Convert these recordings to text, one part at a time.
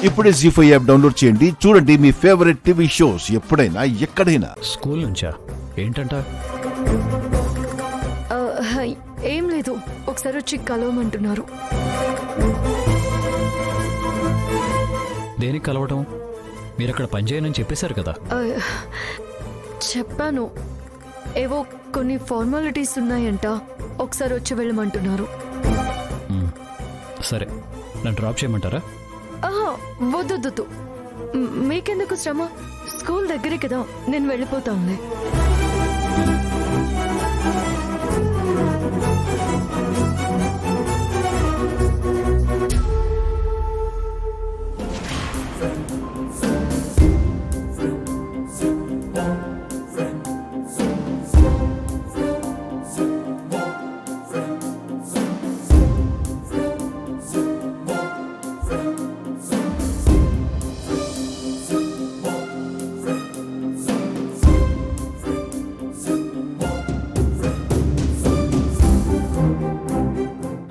ఇప్పుడే జీ5 app download చేయండి. చూడండి మీ ఫేవరెట్ టీవీ షోస్ ఎప్పుడైనా ఎక్కడైనా. స్కూల్ నుంచా? ఏంటంట? ఏం లేదు, ఒకసారి వచ్చి కలవమంటున్నారు. దేనికి కలవటం? మీరు అక్కడ పనిచేయనని చెప్పేశారు కదా. చెప్పాను, ఏవో కొన్ని ఫార్మాలిటీస్ ఉన్నాయంట, ఒకసారి వచ్చి వెళ్ళమంటున్నారు. సరే, నన్ను డ్రాప్ చేయమంటారా? వద్దు, మీకెందుకు శ్రమ? స్కూల్ దగ్గరే కదా, నేను వెళ్ళిపోతానులే.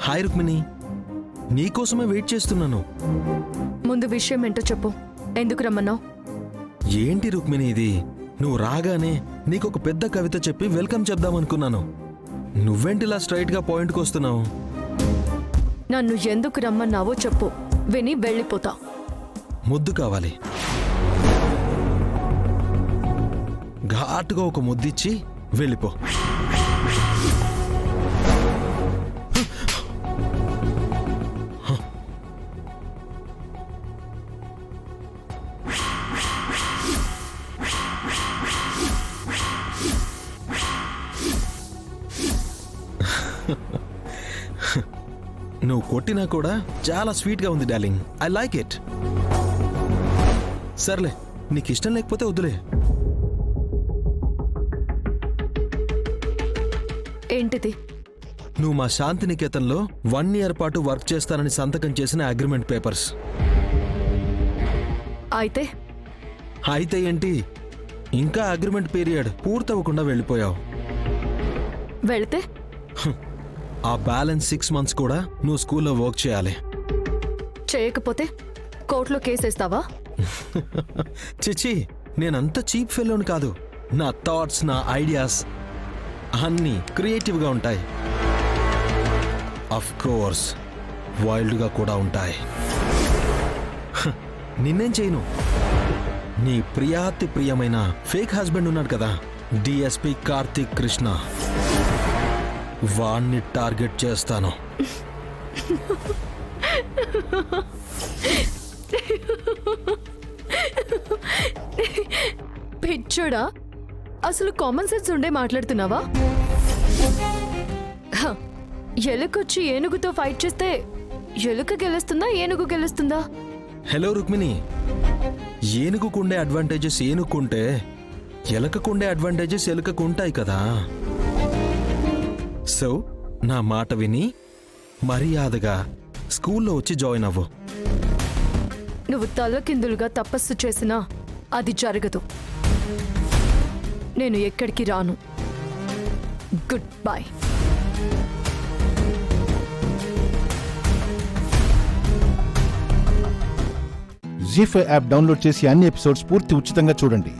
హాయ్ రుక్మిణి, నీకోసమే వెయిట్ చేస్తున్నాను. ముందు విషయం ఏంటో చెప్పు, ఎందుకు రమ్మన్నావు? ఏంటి రుక్మిణి ఇది? నువ్వు రాగానే నీకొక పెద్ద కవిత చెప్పి వెల్కమ్ చెప్దామనుకున్నాను. నువ్వేంటిలా స్ట్రైట్గా పాయింట్కి వస్తున్నావు? నన్ను ఎందుకు రమ్మన్నావో చెప్పు, విని వెళ్ళిపోతా. ముద్దు కావాలి. ఘాటుగా ఒక ముద్దిచ్చి వెళ్ళిపో. నువ్వు కొట్టినా కూడా చాలా స్వీట్గా ఉంది డార్లింగ్. I like it. సర్లే, నీకు ఇష్టం లేకపోతే వద్దులే. ఏంటిది? నువ్వు మా శాంతినికేతన్లో 1 year పాటు వర్క్ చేస్తానని సంతకం చేసిన అగ్రిమెంట్ పేపర్స్. అయితే ఏంటి, ఇంకా అగ్రిమెంట్ పీరియడ్ పూర్తవ్వకుండా వెళ్ళిపోయావు. వెళితే ఆ బ్యాలెన్స్ 6 months కూడా నువ్వు స్కూల్లో వర్క్ చేయాలి. చేయకపోతే కోర్టులో కేసేస్తావా? చిచి, నేనంత చీప్ ఫెలోని కాదు. నా థాట్స్, నా ఐడియాస్ అన్నీ క్రియేటివ్గా ఉంటాయి. అఫ్ కోర్స్ వైల్డ్గా కూడా ఉంటాయి. నిన్నేం చేయను. నీ ప్రియాతి ప్రియమైన ఫేక్ హస్బెండ్ ఉన్నాడు కదా, డిఎస్పి కార్తిక్ కృష్ణ, వాణ్ణి టార్గెట్ చేస్తాను. పిచ్చోడా, అసలు కామన్ సెన్స్ ఉండే మాట్లాడుతున్నావా? ఎలుకొచ్చి ఏనుగుతో ఫైట్ చేస్తే ఎలుక గెలుస్తుందా, ఏనుగు గెలుస్తుందా? హలో రుక్మిణి, ఏనుగుకుండే అడ్వాంటేజెస్ ఏనుగుంటే ఎలకకుండే అడ్వాంటేజెస్ ఎలుకకుంటాయి కదా. సో నా మాట విని మర్యాదగా స్కూల్లో వచ్చి జాయిన్ అవ్వు. నువ్వు తలకిందులుగా తపస్సు చేసినా అది జరగదు. నేను ఎక్కడికి రాను. Goodbye. జీ5 యాప్ డౌన్లోడ్ చేసి అన్ని ఎపిసోడ్స్ పూర్తి ఉచితంగా చూడండి.